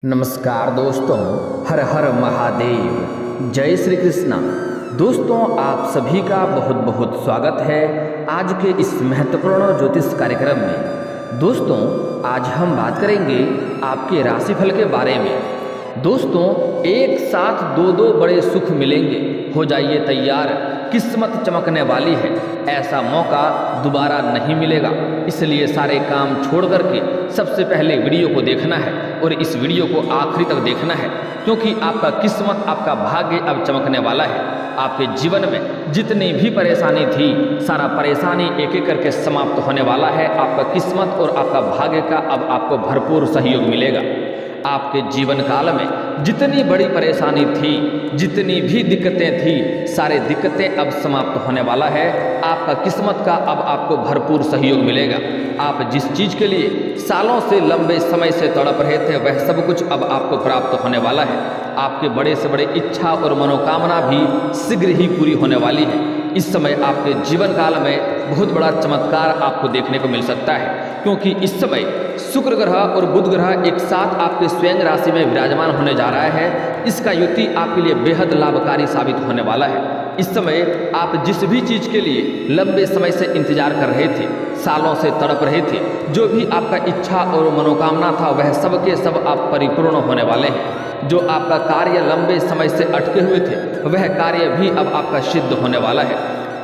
नमस्कार दोस्तों, हर हर महादेव, जय श्री कृष्णा। दोस्तों, आप सभी का बहुत बहुत स्वागत है आज के इस महत्वपूर्ण ज्योतिष कार्यक्रम में। दोस्तों, आज हम बात करेंगे आपके राशिफल के बारे में। दोस्तों, एक साथ दो बड़े सुख मिलेंगे, हो जाइए तैयार, किस्मत चमकने वाली है। ऐसा मौका दोबारा नहीं मिलेगा, इसलिए सारे काम छोड़ करके सबसे पहले वीडियो को देखना है और इस वीडियो को आखिरी तक देखना है, क्योंकि आपका किस्मत, आपका भाग्य अब चमकने वाला है। आपके जीवन में जितनी भी परेशानी थी, सारा परेशानी एक एक करके समाप्त होने वाला है। आपका किस्मत और आपका भाग्य का अब आपको भरपूर सहयोग मिलेगा। आपके जीवन काल में जितनी बड़ी परेशानी थी, जितनी भी दिक्कतें थी, सारे दिक्कतें अब समाप्त होने वाला है। आपका किस्मत का अब आपको भरपूर सहयोग मिलेगा। आप जिस चीज़ के लिए सालों से, लंबे समय से तड़प रहे थे, वह सब कुछ अब आपको प्राप्त होने वाला है। आपके बड़े से बड़े इच्छा और मनोकामना भी शीघ्र ही पूरी होने वाली है। इस समय आपके जीवन काल में बहुत बड़ा चमत्कार आपको देखने को मिल सकता है, क्योंकि इस समय शुक्र ग्रह और बुध ग्रह एक साथ आपके स्वयं राशि में विराजमान होने जा रहा है। इसका युति आपके लिए बेहद लाभकारी साबित होने वाला है। इस समय आप जिस भी चीज़ के लिए लंबे समय से इंतजार कर रहे थे, सालों से तड़प रहे थे, जो भी आपका इच्छा और मनोकामना था, वह सब के सब आप परिपूर्ण होने वाले हैं। जो आपका कार्य लंबे समय से अटके हुए थे, वह कार्य भी अब आपका सिद्ध होने वाला है।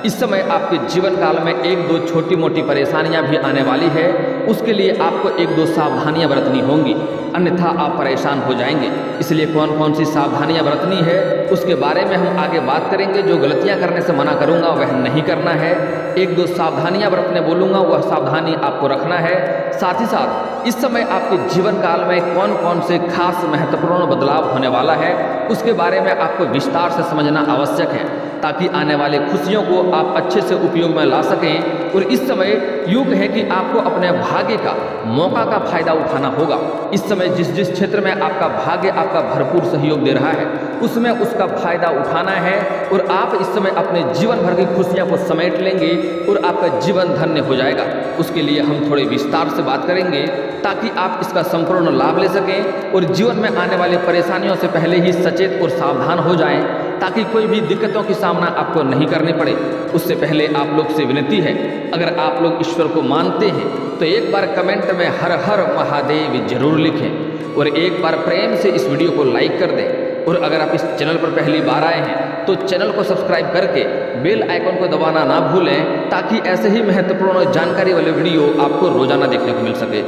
इस समय आपके जीवन काल में एक दो छोटी मोटी परेशानियां भी आने वाली है। उसके लिए आपको एक दो सावधानियां बरतनी होंगी, अन्यथा आप परेशान हो जाएंगे। इसलिए कौन कौन सी सावधानियां बरतनी है, उसके बारे में हम आगे बात करेंगे। जो गलतियां करने से मना करूंगा वह नहीं करना है। एक दो सावधानियां बरतने बोलूँगा, वह सावधानी आपको रखना है। साथ ही साथ इस समय आपके जीवन काल में कौन कौन से खास महत्वपूर्ण बदलाव होने वाला है, उसके बारे में आपको विस्तार से समझना आवश्यक है, ताकि आने वाले खुशियों को आप अच्छे से उपयोग में ला सकें। और इस समय युग है कि आपको अपने भाग्य का, मौका का फायदा उठाना होगा। इस समय जिस क्षेत्र में आपका भाग्य आपका भरपूर सहयोग दे रहा है, उसमें उसका फायदा उठाना है। और आप इस समय अपने जीवन भर की खुशियां को समेट लेंगे और आपका जीवन धन्य हो जाएगा। उसके लिए हम थोड़े विस्तार से बात करेंगे, ताकि आप इसका संपूर्ण लाभ ले सकें और जीवन में आने वाली परेशानियों से पहले ही सचेत और सावधान हो जाएं, ताकि कोई भी दिक्कतों की सामना आपको नहीं करनी पड़े। उससे पहले आप लोग से विनती है, अगर आप लोग ईश्वर को मानते हैं तो एक बार कमेंट में हर हर महादेव जरूर लिखें और एक बार प्रेम से इस वीडियो को लाइक कर दें। और अगर आप इस चैनल पर पहली बार आए हैं तो चैनल को सब्सक्राइब करके बेल आइकन को दबाना ना भूलें, ताकि ऐसे ही महत्वपूर्ण जानकारी वाले वीडियो आपको रोजाना देखने को मिल सके।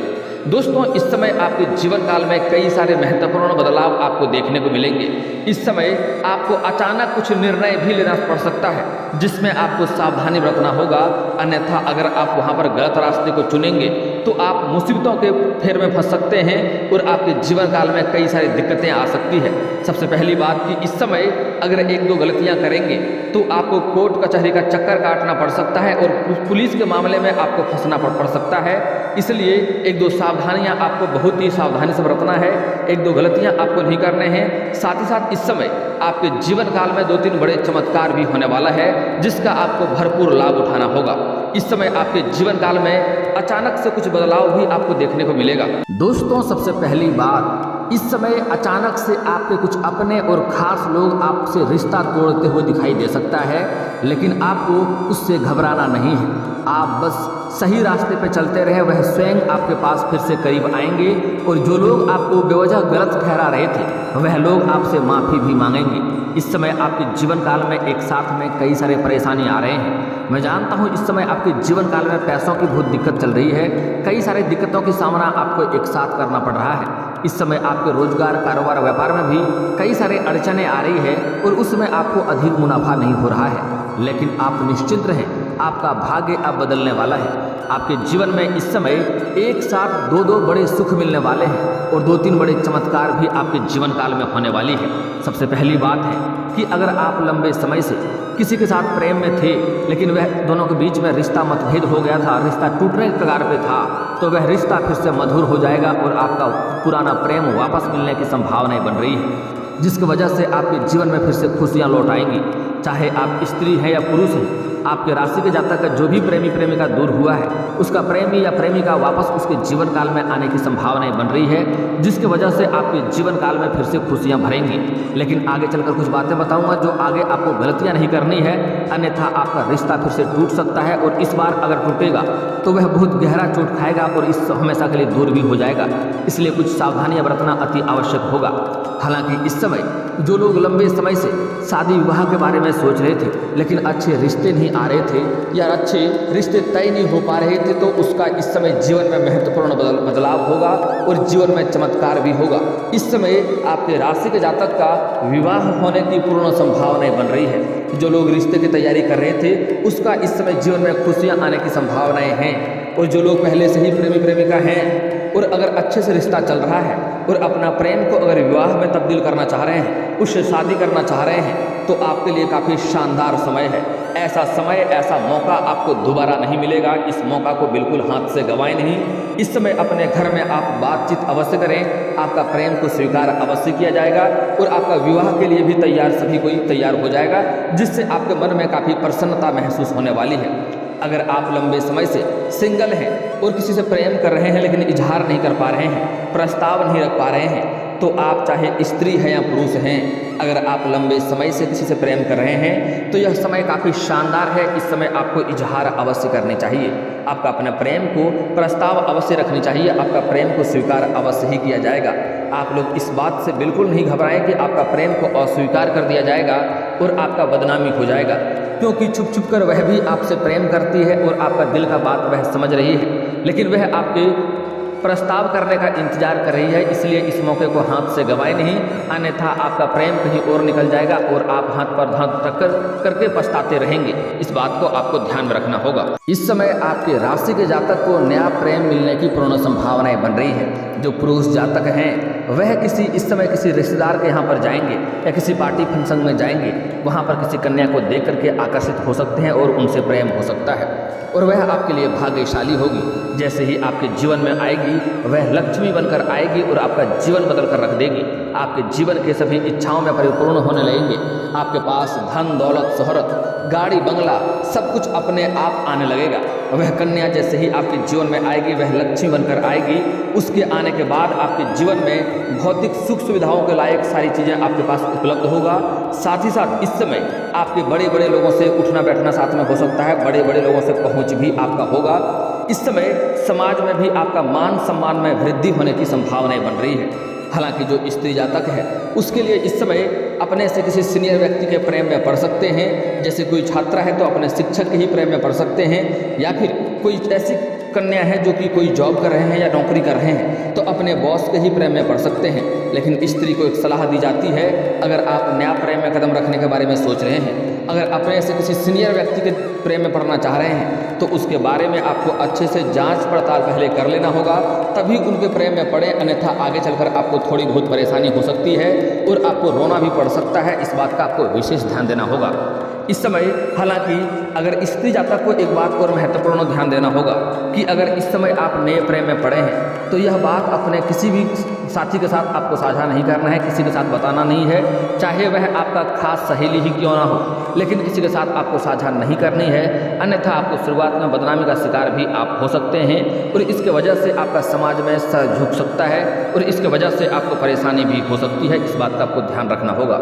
दोस्तों, इस समय आपके जीवन काल में कई सारे महत्वपूर्ण बदलाव आपको देखने को मिलेंगे। इस समय आपको अचानक कुछ निर्णय भी लेना पड़ सकता है, जिसमें आपको सावधानी बरतना होगा। अन्यथा अगर आप वहां पर गलत रास्ते को चुनेंगे तो आप मुसीबतों के फेर में फंस सकते हैं और आपके जीवन काल में कई सारी दिक्कतें आ सकती है। सबसे पहली बात कि इस समय अगर एक दो गलतियां करेंगे तो आपको कोर्ट कचहरी का चक्कर काटना पड़ सकता है और पुलिस के मामले में आपको फंसना पड़ सकता है। इसलिए एक दो सावधानियां आपको बहुत ही सावधानी से बरतना है, एक दो गलतियां आपको नहीं करने हैं। साथ ही साथ इस समय आपके जीवन काल में दो तीन बड़े चमत्कार भी होने वाला है, जिसका आपको भरपूर लाभ उठाना होगा। इस समय आपके जीवन काल में अचानक से कुछ बदलाव भी आपको देखने को मिलेगा। दोस्तों, सबसे पहली बात, इस समय अचानक से आपके कुछ अपने और खास लोग आपसे रिश्ता तोड़ते हुए दिखाई दे सकता है, लेकिन आपको उससे घबराना नहीं है। आप बस सही रास्ते पे चलते रहे, वह स्वयं आपके पास फिर से करीब आएंगे। और जो लोग आपको बेवजह गलत ठहरा रहे थे, वह लोग आपसे माफ़ी भी मांगेंगे। इस समय आपके जीवन काल में एक साथ में कई सारे परेशानी आ रहे हैं। मैं जानता हूँ इस समय आपके जीवन काल में पैसों की बहुत दिक्कत चल रही है। कई सारे दिक्कतों की सामना आपको एक साथ करना पड़ रहा है। इस समय आपके रोजगार, कारोबार, व्यापार में भी कई सारे अड़चनें आ रही है और उसमें आपको अधिक मुनाफा नहीं हो रहा है। लेकिन आप निश्चिंत रहें, आपका भाग्य अब बदलने वाला है। आपके जीवन में इस समय एक साथ दो बड़े सुख मिलने वाले हैं और दो तीन बड़े चमत्कार भी आपके जीवन काल में होने वाली है। सबसे पहली बात है कि अगर आप लंबे समय से किसी के साथ प्रेम में थे, लेकिन वह दोनों के बीच में रिश्ता मतभेद हो गया था, रिश्ता टूटने के कगार पे था, तो वह रिश्ता फिर से मधुर हो जाएगा और आपका पुराना प्रेम वापस मिलने की संभावनाएं बन रही है, जिसकी वजह से आपके जीवन में फिर से खुशियां लौट आएंगी। चाहे आप स्त्री हैं या पुरुष हैं, आपके राशि के जातक का जो भी प्रेमी प्रेमिका दूर हुआ है, उसका प्रेमी या प्रेमिका वापस उसके जीवन काल में आने की संभावनाएं बन रही है, जिसकी वजह से आपके जीवन काल में फिर से खुशियां भरेंगी। लेकिन आगे चलकर कुछ बातें बताऊंगा जो आगे आपको गलतियां नहीं करनी है, अन्यथा आपका रिश्ता फिर से टूट सकता है और इस बार अगर टूटेगा तो वह बहुत गहरा चोट खाएगा और इस हमेशा के लिए दूर भी हो जाएगा। इसलिए कुछ सावधानियां बरतना अति आवश्यक होगा। हालांकि इस समय जो लोग लंबे समय से शादी विवाह के बारे में सोच रहे थे लेकिन अच्छे रिश्ते नहीं आ रहे थे या अच्छे रिश्ते तय नहीं हो पा रहे थे, तो उसका इस समय जीवन में महत्वपूर्ण बदलाव होगा और जीवन में चमत्कार भी होगा। इस समय आपके राशि के जातक का विवाह होने की पूर्ण संभावनाएं बन रही है। जो लोग रिश्ते की तैयारी कर रहे थे उसका इस समय जीवन में खुशियां आने की संभावनाएं हैं। और जो लोग पहले से ही प्रेमी प्रेमिका हैं और अगर अच्छे से रिश्ता चल रहा है और अपना प्रेम को अगर विवाह में तब्दील करना चाह रहे हैं, उससे शादी करना चाह रहे हैं, तो आपके लिए काफ़ी शानदार समय है। ऐसा समय, ऐसा मौका आपको दोबारा नहीं मिलेगा। इस मौका को बिल्कुल हाथ से गंवाएं नहीं। इस समय अपने घर में आप बातचीत अवश्य करें, आपका प्रेम को स्वीकार अवश्य किया जाएगा और आपका विवाह के लिए भी सभी कोई तैयार हो जाएगा, जिससे आपके मन में काफ़ी प्रसन्नता महसूस होने वाली है। अगर आप लंबे समय से सिंगल हैं और किसी से प्रेम कर रहे हैं लेकिन इजहार नहीं कर पा रहे हैं, प्रस्ताव नहीं रख पा रहे हैं, तो आप चाहे स्त्री हैं या पुरुष हैं, अगर आप लंबे समय से किसी से प्रेम कर रहे हैं तो यह समय काफ़ी शानदार है। इस समय आपको इजहार अवश्य करनी चाहिए, आपका अपने प्रेम को प्रस्ताव अवश्य रखनी चाहिए, आपका प्रेम को स्वीकार अवश्य ही किया जाएगा। आप लोग इस बात से बिल्कुल नहीं घबराएं कि आपका प्रेम को अस्वीकार कर दिया जाएगा और आपका बदनामी हो जाएगा, क्योंकि छुप छुप कर वह भी आपसे प्रेम करती है और आपका दिल का बात वह समझ रही है, लेकिन वह आपके प्रस्ताव करने का इंतजार कर रही है। इसलिए इस मौके को हाथ से गंवाए नहीं, अन्यथा आपका प्रेम कहीं और निकल जाएगा और आप हाथ पर हाथ टक्कर करके पछताते रहेंगे। इस बात को आपको ध्यान में रखना होगा। इस समय आपके राशि के जातक को नया प्रेम मिलने की पूर्ण संभावनाएं बन रही है। जो पुरुष जातक हैं वह इस समय किसी रिश्तेदार के यहाँ पर जाएंगे या किसी पार्टी फंक्शन में जाएंगे, वहाँ पर किसी कन्या को देख करके आकर्षित हो सकते हैं और उनसे प्रेम हो सकता है और वह आपके लिए भाग्यशाली होगी। जैसे ही आपके जीवन में आएगी वह लक्ष्मी बनकर आएगी और आपका जीवन बदल कर रख देगी। आपके जीवन के सभी इच्छाओं में परिपूर्ण होने लगेंगे। आपके पास धन दौलत शोहरत गाड़ी बंगला सब कुछ अपने आप आने लगेगा। वह कन्या जैसे ही आपके जीवन में आएगी वह लक्ष्मी बनकर आएगी। उसके आने के बाद आपके जीवन में भौतिक सुख सुविधाओं के लायक सारी चीज़ें आपके पास उपलब्ध होगा। साथ ही साथ इस समय आपके बड़े बड़े लोगों से उठना बैठना साथ में हो सकता है, बड़े बड़े लोगों से पहुँच भी आपका होगा। इस समय समाज में भी आपका मान सम्मान में वृद्धि होने की संभावनाएं बन रही है। हालांकि जो स्त्री जातक है उसके लिए इस समय अपने से किसी सीनियर व्यक्ति के प्रेम में पड़ सकते हैं। जैसे कोई छात्रा है तो अपने शिक्षक के ही प्रेम में पड़ सकते हैं, या फिर कोई ऐसी कन्या है जो कि कोई जॉब कर रहे हैं या नौकरी कर रहे हैं तो अपने बॉस के ही प्रेम में पड़ सकते हैं। लेकिन स्त्री को एक सलाह दी जाती है, अगर आप नया प्रेम में कदम रखने के बारे में सोच रहे हैं, अगर अपने से किसी सीनियर व्यक्ति के प्रेम में पड़ना चाह रहे हैं तो उसके बारे में आपको अच्छे से जांच पड़ताल पहले कर लेना होगा, तभी उनके प्रेम में पड़े, अन्यथा आगे चलकर आपको थोड़ी बहुत परेशानी हो सकती है और आपको रोना भी पड़ सकता है। इस बात का आपको विशेष ध्यान देना होगा इस समय। हालांकि अगर स्त्री जातक को एक बात और महत्वपूर्ण ध्यान देना होगा कि अगर इस समय आप नए प्रेम में पड़े हैं तो यह बात अपने किसी भी साथी के साथ आपको साझा नहीं करना है, किसी के साथ बताना नहीं है, चाहे वह आपका खास सहेली ही क्यों ना हो, लेकिन किसी के साथ आपको साझा नहीं करनी है, अन्यथा आपको शुरुआत में बदनामी का शिकार भी आप हो सकते हैं और इसके वजह से आपका समाज में सर झुक सकता है और इसके वजह से आपको परेशानी भी हो सकती है। इस बात का आपको ध्यान रखना होगा।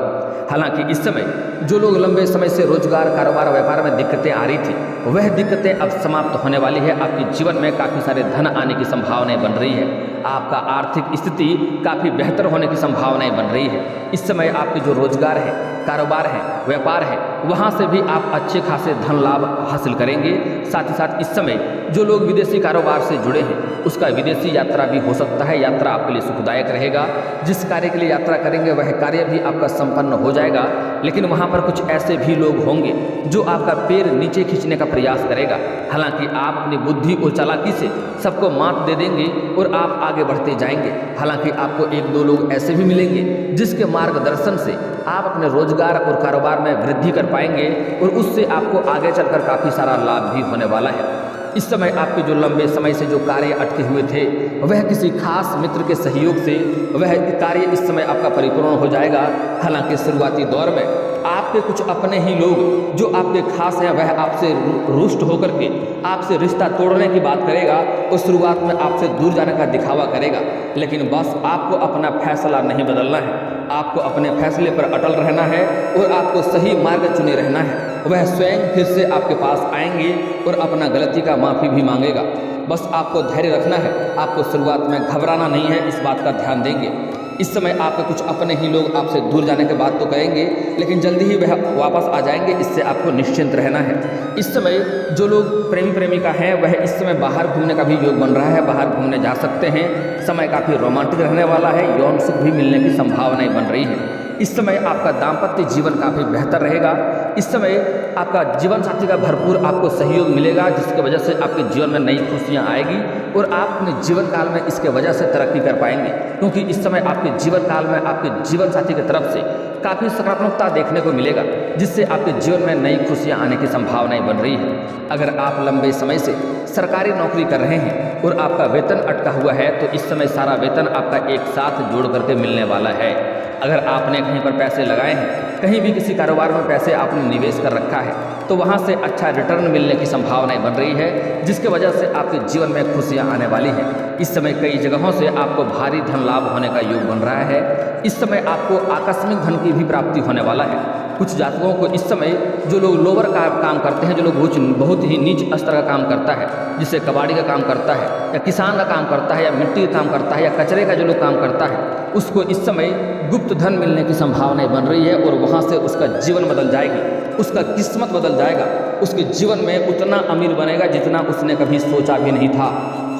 हालांकि इस समय जो लोग लंबे समय से रोजगार कारोबार व्यापार में दिक्कतें आ रही थी वह दिक्कतें अब समाप्त होने वाली है। आपके जीवन में काफ़ी सारे धन आने की संभावनाएं बन रही है। आपका आर्थिक स्थिति काफ़ी बेहतर होने की संभावनाएं बन रही है। इस समय आपके जो रोजगार है, कारोबार है, व्यापार है, वहाँ से भी आप अच्छे खासे धन लाभ हासिल करेंगे। साथ ही साथ इस समय जो लोग विदेशी कारोबार से जुड़े हैं उसका विदेशी यात्रा भी हो सकता है। यात्रा आपके लिए सुखदायक रहेगा। जिस कार्य के लिए यात्रा करेंगे वह कार्य भी आपका संपन्न हो जाएगा, लेकिन वहाँ पर कुछ ऐसे भी लोग होंगे जो आपका पैर नीचे खींचने का प्रयास करेगा। हालांकि आप अपनी बुद्धि और चालाकी से सबको मात दे देंगे और आप आगे बढ़ते जाएंगे। हालांकि आपको एक दो लोग ऐसे भी मिलेंगे जिसके मार्गदर्शन से आप अपने रोजगार और कारोबार में वृद्धि कर पाएंगे और उससे आपको आगे चलकर काफ़ी सारा लाभ भी होने वाला है। इस समय आपके जो लंबे समय से जो कार्य अटके हुए थे वह किसी खास मित्र के सहयोग से वह कार्य इस समय आपका परिपूर्ण हो जाएगा। हालांकि शुरुआती दौर में आपके कुछ अपने ही लोग जो आपके खास हैं वह आपसे रुष्ट होकर के आपसे रिश्ता तोड़ने की बात करेगा और शुरुआत में आपसे दूर जाने का दिखावा करेगा। लेकिन बस आपको अपना फैसला नहीं बदलना है, आपको अपने फैसले पर अटल रहना है और आपको सही मार्ग चुने रहना है। वह स्वयं फिर से आपके पास आएंगे और अपना गलती का माफ़ी भी मांगेगा। बस आपको धैर्य रखना है, आपको शुरुआत में घबराना नहीं है, इस बात का ध्यान देंगे। इस समय आपके कुछ अपने ही लोग आपसे दूर जाने के बाद तो करेंगे, लेकिन जल्दी ही वह वापस आ जाएंगे, इससे आपको निश्चिंत रहना है। इस समय जो लोग प्रेमी प्रेमिका हैं वह इस समय बाहर घूमने का भी योग बन रहा है, बाहर घूमने जा सकते हैं। समय काफ़ी रोमांटिक रहने वाला है, यौन सुख भी मिलने की संभावनाएं बन रही है। इस समय आपका दाम्पत्य जीवन काफ़ी बेहतर रहेगा। इस समय आपका जीवन साथी का भरपूर आपको सहयोग मिलेगा, जिसकी वजह से आपके जीवन में नई खुशियाँ आएगी और आप अपने जीवन काल में इसके वजह से तरक्की कर पाएंगे, क्योंकि इस समय आपके जीवन काल में आपके जीवन साथी की तरफ से काफ़ी सकारात्मकता देखने को मिलेगा, जिससे आपके जीवन में नई खुशियाँ आने की संभावनाएं बन रही है। अगर आप लंबे समय से सरकारी नौकरी कर रहे हैं और आपका वेतन अटका हुआ है तो इस समय सारा वेतन आपका एक साथ जोड़ करके मिलने वाला है। अगर आपने कहीं पर पैसे लगाए हैं, कहीं भी किसी कारोबार में पैसे आपने निवेश कर रखा है तो वहाँ से अच्छा रिटर्न मिलने की संभावनाएं बन रही है, जिसके वजह से आपके जीवन में खुशियाँ आने वाली हैं। इस समय कई जगहों से आपको भारी धन लाभ होने का योग बन रहा है। इस समय आपको आकस्मिक धन की भी प्राप्ति होने वाला है। कुछ जातकों को इस समय जो लोग लोअर का काम करते हैं, जो लोग बहुत ही नीच स्तर का काम करता है, जिससे कबाड़ी का काम करता है या किसान का काम करता है या मिट्टी का काम करता है या कचरे का जो लोग काम करता है, उसको इस समय गुप्त धन मिलने की संभावनाएं बन रही है और वहाँ से उसका जीवन बदल जाएगी, उसका किस्मत बदल जाएगा, उसके जीवन में उतना अमीर बनेगा जितना उसने कभी सोचा भी नहीं था।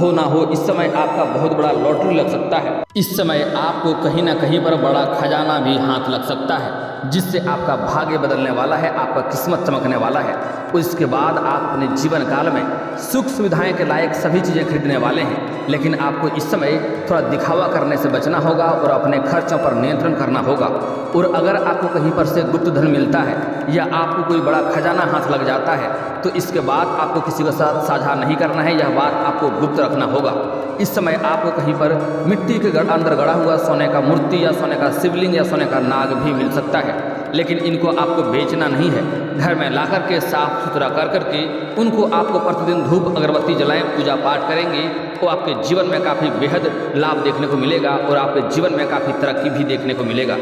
हो ना हो इस समय आपका बहुत बड़ा लॉटरी लग सकता है। इस समय आपको कहीं ना कहीं पर बड़ा खजाना भी हाथ लग सकता है, जिससे आपका भाग्य बदलने वाला है, आपका किस्मत चमकने वाला है। और इसके बाद आप अपने जीवन काल में सुख सुविधाएं के लायक सभी चीज़ें खरीदने वाले हैं, लेकिन आपको इस समय थोड़ा दिखावा करने से बचना होगा और अपने खर्चों पर नियंत्रण करना होगा। और अगर आपको कहीं पर से गुप्त धन मिलता है या आपको कोई बड़ा खजाना हाथ लग जाता है तो इसके बाद आपको किसी के साथ साझा नहीं करना है, यह बात आपको गुप्त रखना होगा। इस समय आपको कहीं पर मिट्टी के अंदर गड़ा हुआ सोने का मूर्ति या सोने का शिवलिंग या सोने का नाग भी मिल सकता है, लेकिन इनको आपको बेचना नहीं है। घर में ला करके साफ सुथरा कर करके उनको आपको प्रतिदिन धूप अगरबत्ती जलाएं, पूजा पाठ करेंगे तो आपके जीवन में काफ़ी बेहद लाभ देखने को मिलेगा और आपके जीवन में काफ़ी तरक्की भी देखने को मिलेगा।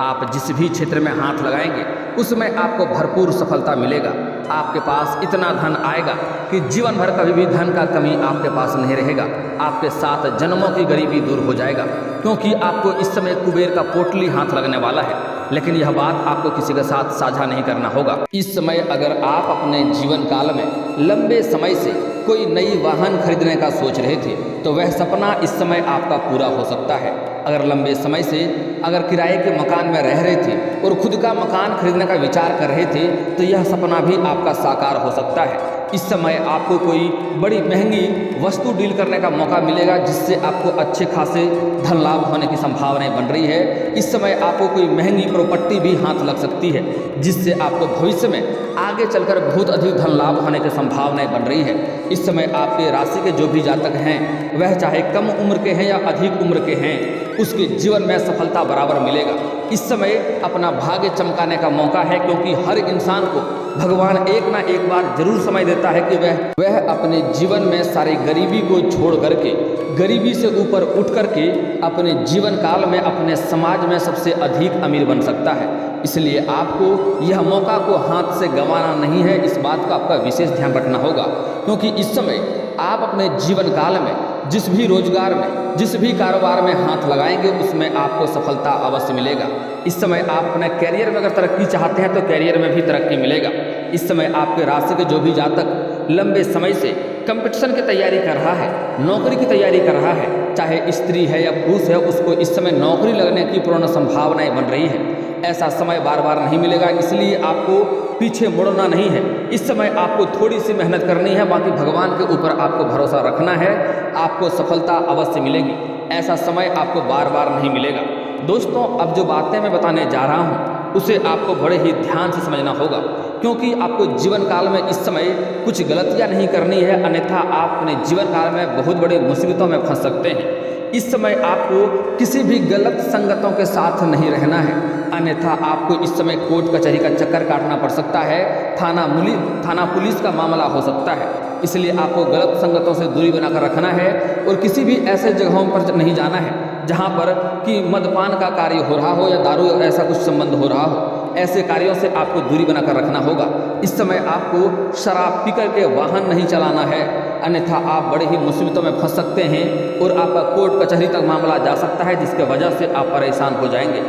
आप जिस भी क्षेत्र में हाथ लगाएंगे उसमें आपको भरपूर सफलता मिलेगा। आपके पास इतना धन आएगा कि जीवन भर कभी भी धन का कमी आपके पास नहीं रहेगा। आपके 7 जन्मों की गरीबी दूर हो जाएगा, क्योंकि आपको इस समय कुबेर का पोटली हाथ लगने वाला है, लेकिन यह बात आपको किसी के साथ साझा नहीं करना होगा। इस समय अगर आप अपने जीवन काल में लंबे समय से कोई नई वाहन खरीदने का सोच रहे थे तो वह सपना इस समय आपका पूरा हो सकता है। अगर लंबे समय से अगर किराए के मकान में रह रहे थे और खुद का मकान खरीदने का विचार कर रहे थे तो यह सपना भी आपका साकार हो सकता है। इस समय आपको कोई बड़ी महंगी वस्तु डील करने का मौका मिलेगा, जिससे आपको अच्छे खासे धन लाभ होने की संभावनाएं बन रही है। इस समय आपको कोई महंगी प्रॉपर्टी भी हाथ लग सकती है, जिससे आपको भविष्य में आगे चलकर बहुत अधिक धन लाभ होने की संभावनाएं बन रही है। इस समय आपके राशि के जो भी जातक हैं वह चाहे कम उम्र के हैं या अधिक उम्र के हैं, उसके जीवन में सफलता बराबर मिलेगा। इस समय अपना भाग्य चमकाने का मौका है, क्योंकि हर इंसान को भगवान एक ना एक बार जरूर समय देता है कि वह अपने जीवन में सारी गरीबी को छोड़ करके गरीबी से ऊपर उठ करके अपने जीवन काल में अपने समाज में सबसे अधिक अमीर बन सकता है। इसलिए आपको यह मौका को हाथ से गंवाना नहीं है, इस बात का आपका विशेष ध्यान रखना होगा, क्योंकि इस समय आप अपने जीवन काल में जिस भी रोजगार में जिस भी कारोबार में हाथ लगाएंगे उसमें आपको सफलता अवश्य मिलेगा। इस समय आप अपने कैरियर में अगर तरक्की चाहते हैं तो कैरियर में भी तरक्की मिलेगा। इस समय आपके राशि के जो भी जातक लंबे समय से कंपटीशन की तैयारी कर रहा है, नौकरी की तैयारी कर रहा है, चाहे स्त्री है या पुरुष है, उसको इस समय नौकरी लगने की पूर्ण संभावनाएं बन रही है। ऐसा समय बार बार नहीं मिलेगा, इसलिए आपको पीछे मुड़ना नहीं है। इस समय आपको थोड़ी सी मेहनत करनी है, बाकी भगवान के ऊपर आपको भरोसा रखना है, आपको सफलता अवश्य मिलेगी। ऐसा समय आपको बार बार नहीं मिलेगा। दोस्तों, अब जो बातें मैं बताने जा रहा हूँ उसे आपको बड़े ही ध्यान से समझना होगा, क्योंकि आपको जीवन काल में इस समय कुछ गलतियाँ नहीं करनी है, अन्यथा आप अपने जीवन काल में बहुत बड़ी मुसीबतों में फंस सकते हैं। इस समय आपको किसी भी गलत संगतों के साथ नहीं रहना है, अन्यथा आपको इस समय कोर्ट कचहरी का चक्कर काटना पड़ सकता है, थाना पुलिस का मामला हो सकता है। इसलिए आपको गलत संगतों से दूरी बनाकर रखना है और किसी भी ऐसे जगहों पर नहीं जाना है जहाँ पर कि मदपान का कार्य हो रहा हो या दारू ऐसा कुछ संबंध हो रहा हो। ऐसे कार्यों से आपको दूरी बनाकर रखना होगा। इस समय आपको शराब पीकर के वाहन नहीं चलाना है, अन्यथा आप बड़े ही मुसीबतों में फंस सकते हैं और आपका कोर्ट कचहरी तक मामला जा सकता है, जिसके वजह से आप परेशान हो जाएंगे।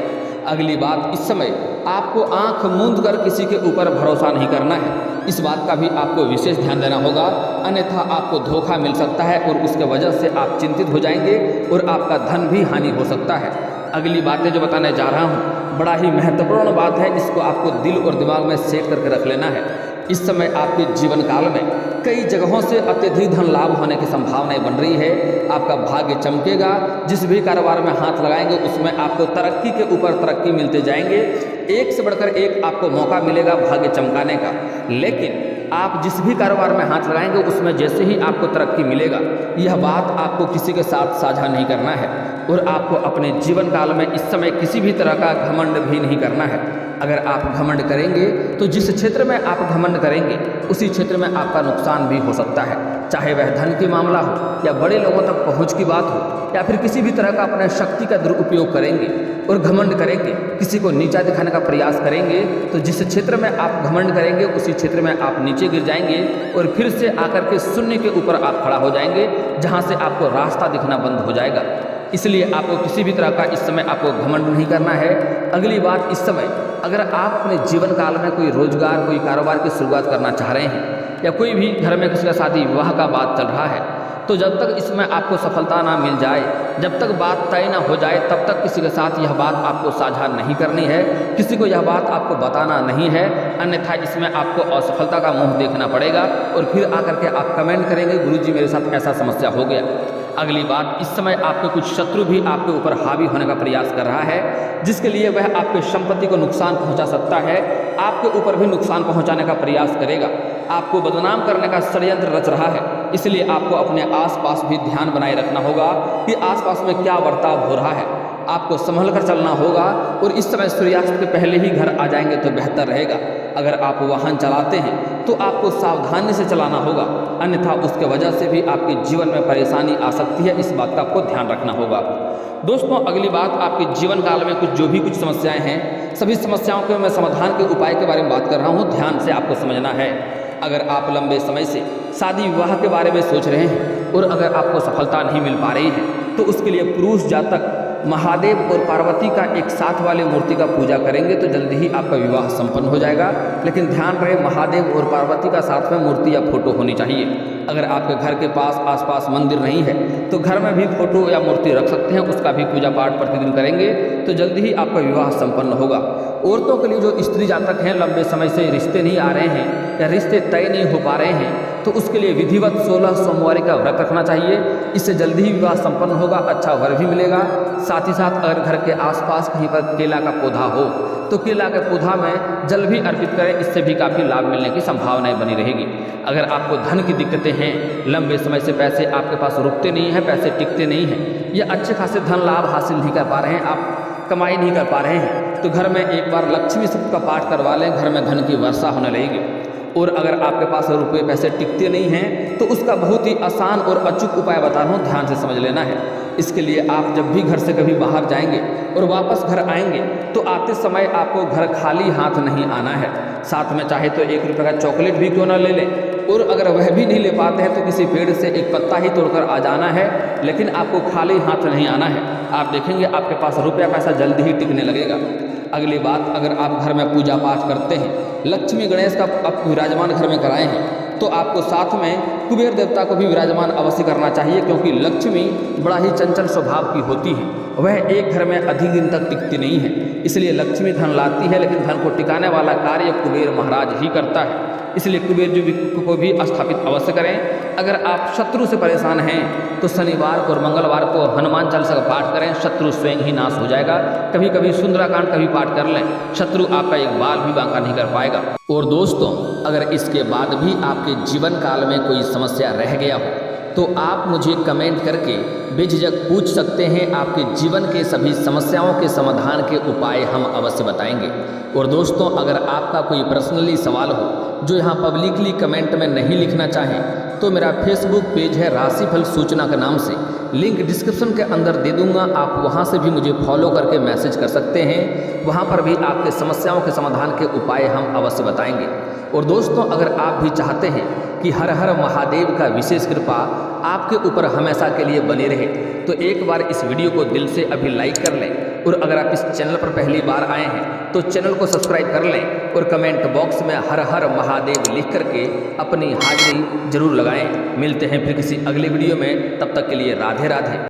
अगली बात, इस समय आपको आंख मूंद कर किसी के ऊपर भरोसा नहीं करना है। इस बात का भी आपको विशेष ध्यान देना होगा, अन्यथा आपको धोखा मिल सकता है और उसके वजह से आप चिंतित हो जाएंगे और आपका धन भी हानि हो सकता है। अगली बातें जो बताने जा रहा हूँ बड़ा ही महत्वपूर्ण बात है, इसको आपको दिल और दिमाग में सेट करके रख लेना है। इस समय आपके जीवन काल में कई जगहों से अत्यधिक धन लाभ होने की संभावनाएं बन रही है। आपका भाग्य चमकेगा, जिस भी कारोबार में हाथ लगाएंगे उसमें आपको तरक्की के ऊपर तरक्की मिलते जाएंगे। एक से बढ़कर एक आपको मौका मिलेगा भाग्य चमकाने का, लेकिन आप जिस भी कारोबार में हाथ लगाएंगे उसमें जैसे ही आपको तरक्की मिलेगा, यह बात आपको किसी के साथ साझा नहीं करना है और आपको अपने जीवन काल में इस समय किसी भी तरह का घमंड भी नहीं करना है। अगर आप घमंड करेंगे तो जिस क्षेत्र में आप घमंड करेंगे उसी क्षेत्र में आपका नुकसान भी हो सकता है, चाहे वह धन की मामला हो या बड़े लोगों तक पहुंच की बात हो या फिर किसी भी तरह का अपने शक्ति का दुरुपयोग करेंगे और घमंड करेंगे, किसी को नीचा दिखाने का प्रयास करेंगे, तो जिस क्षेत्र में आप घमंड करेंगे उसी क्षेत्र में आप नीचे गिर जाएंगे और फिर से आकर के शून्य के ऊपर आप खड़ा हो जाएंगे, जहाँ से आपको रास्ता दिखना बंद हो जाएगा। इसलिए आपको किसी भी तरह का इस समय आपको घमंड नहीं करना है। अगली बात, इस समय अगर आप अपने जीवन काल में कोई रोजगार, कोई कारोबार की शुरुआत करना चाह रहे हैं या कोई भी घर में किसी का शादी विवाह का बात चल रहा है, तो जब तक इसमें आपको सफलता ना मिल जाए, जब तक बात तय ना हो जाए, तब तक किसी के साथ यह बात आपको साझा नहीं करनी है, किसी को यह बात आपको बताना नहीं है, अन्यथा इसमें आपको असफलता का मुंह देखना पड़ेगा और फिर आकर के आप कमेंट करेंगे गुरुजी मेरे साथ ऐसा समस्या हो गया। अगली बात, इस समय आपके कुछ शत्रु भी आपके ऊपर हावी होने का प्रयास कर रहा है, जिसके लिए वह आपके संपत्ति को नुकसान पहुंचा सकता है, आपके ऊपर भी नुकसान पहुंचाने का प्रयास करेगा, आपको बदनाम करने का षड्यंत्र रच रहा है। इसलिए आपको अपने आसपास भी ध्यान बनाए रखना होगा कि आसपास में क्या बर्ताव हो रहा है, आपको संभल कर चलना होगा और इस समय सूर्यास्त के पहले ही घर आ जाएंगे तो बेहतर रहेगा। अगर आप वाहन चलाते हैं तो आपको सावधानी से चलाना होगा, अन्यथा उसके वजह से भी आपके जीवन में परेशानी आ सकती है, इस बात का आपको ध्यान रखना होगा। दोस्तों, अगली बात, आपके जीवन काल में कुछ समस्याएं हैं, सभी समस्याओं के मैं समाधान के उपाय के बारे में बात कर रहा हूँ, ध्यान से आपको समझना है। अगर आप लंबे समय से शादी विवाह के बारे में सोच रहे हैं और अगर आपको सफलता नहीं मिल पा रही है, तो उसके लिए पुरुष जातक महादेव और पार्वती का एक साथ वाली मूर्ति का पूजा करेंगे तो जल्दी ही आपका विवाह संपन्न हो जाएगा। लेकिन ध्यान रहे, महादेव और पार्वती का साथ में मूर्ति या फोटो होनी चाहिए। अगर आपके घर के आसपास मंदिर नहीं है तो घर में भी फोटो या मूर्ति रख सकते हैं, उसका भी पूजा पाठ प्रतिदिन करेंगे तो जल्दी ही आपका विवाह संपन्न होगा। औरतों के लिए जो स्त्री जातक हैं, लंबे समय से रिश्ते नहीं आ रहे हैं या रिश्ते तय नहीं हो पा रहे हैं, तो उसके लिए विधिवत 16 सोमवारी का व्रत रखना चाहिए, इससे जल्दी ही विवाह संपन्न होगा, अच्छा वर भी मिलेगा। साथ ही साथ अगर घर के आसपास कहीं पर केला का पौधा हो तो केला के पौधा में जल भी अर्पित करें, इससे भी काफ़ी लाभ मिलने की संभावनाएं बनी रहेगी। अगर आपको धन की दिक्कतें हैं, लंबे समय से पैसे आपके पास रुकते नहीं हैं, पैसे टिकते नहीं हैं या अच्छे खासे धन लाभ हासिल नहीं कर पा रहे हैं, आप कमाई नहीं कर पा रहे हैं, तो घर में एक बार लक्ष्मी सूक्त का पाठ करवा लें, घर में धन की वर्षा होने लगेगी। और अगर आपके पास रुपये पैसे टिकते नहीं हैं तो उसका बहुत ही आसान और अचूक उपाय बता रहा हूँ, ध्यान से समझ लेना है। इसके लिए आप जब भी घर से कभी बाहर जाएंगे और वापस घर आएंगे तो आते समय आपको घर खाली हाथ नहीं आना है, साथ में चाहे तो 1 रुपये का चॉकलेट भी क्यों ना ले लें, और अगर वह भी नहीं ले पाते हैं तो किसी पेड़ से एक पत्ता ही तोड़कर आ जाना है, लेकिन आपको खाली हाथ नहीं आना है। आप देखेंगे आपके पास रुपया पैसा जल्दी ही टिकने लगेगा। अगली बात, अगर आप घर में पूजा पाठ करते हैं, लक्ष्मी गणेश का आप विराजमान घर में कराए हैं, तो आपको साथ में कुबेर देवता को भी विराजमान अवश्य करना चाहिए, क्योंकि लक्ष्मी बड़ा ही चंचल स्वभाव की होती है, वह एक घर में अधिक दिन तक टिकती नहीं है। इसलिए लक्ष्मी धन लाती है, लेकिन धन को टिकाने वाला कार्य कुबेर महाराज ही करता है, इसलिए कुबेर जी को भी स्थापित अवश्य करें। अगर आप शत्रु से परेशान हैं तो शनिवार और मंगलवार को हनुमान चालीसा का पाठ करें, शत्रु स्वयं ही नाश हो जाएगा। कभी कभी सुंदराकांड का भी पाठ कर लें, शत्रु आपका एक बाल भी बांका नहीं कर पाएगा। और दोस्तों, अगर इसके बाद भी आपके जीवन काल में कोई समस्या रह गया हो तो आप मुझे कमेंट करके बेझिझक पूछ सकते हैं। आपके जीवन के सभी समस्याओं के समाधान के उपाय हम अवश्य बताएंगे। और दोस्तों, अगर आपका कोई पर्सनली सवाल हो जो यहाँ पब्लिकली कमेंट में नहीं लिखना चाहें तो मेरा फेसबुक पेज है राशिफल सूचना के नाम से, लिंक डिस्क्रिप्शन के अंदर दे दूंगा। आप वहां से भी मुझे फॉलो करके मैसेज कर सकते हैं। वहां पर भी आपके समस्याओं के समाधान के उपाय हम अवश्य बताएंगे। और दोस्तों, अगर आप भी चाहते हैं कि हर हर महादेव का विशेष कृपा आपके ऊपर हमेशा के लिए बनी रहे तो एक बार इस वीडियो को दिल से अभी लाइक कर लें। और अगर आप इस चैनल पर पहली बार आए हैं तो चैनल को सब्सक्राइब कर लें और कमेंट बॉक्स में हर हर महादेव लिख करके अपनी हाजिरी जरूर लगाएं। मिलते हैं फिर किसी अगले वीडियो में, तब तक के लिए राधे राधे।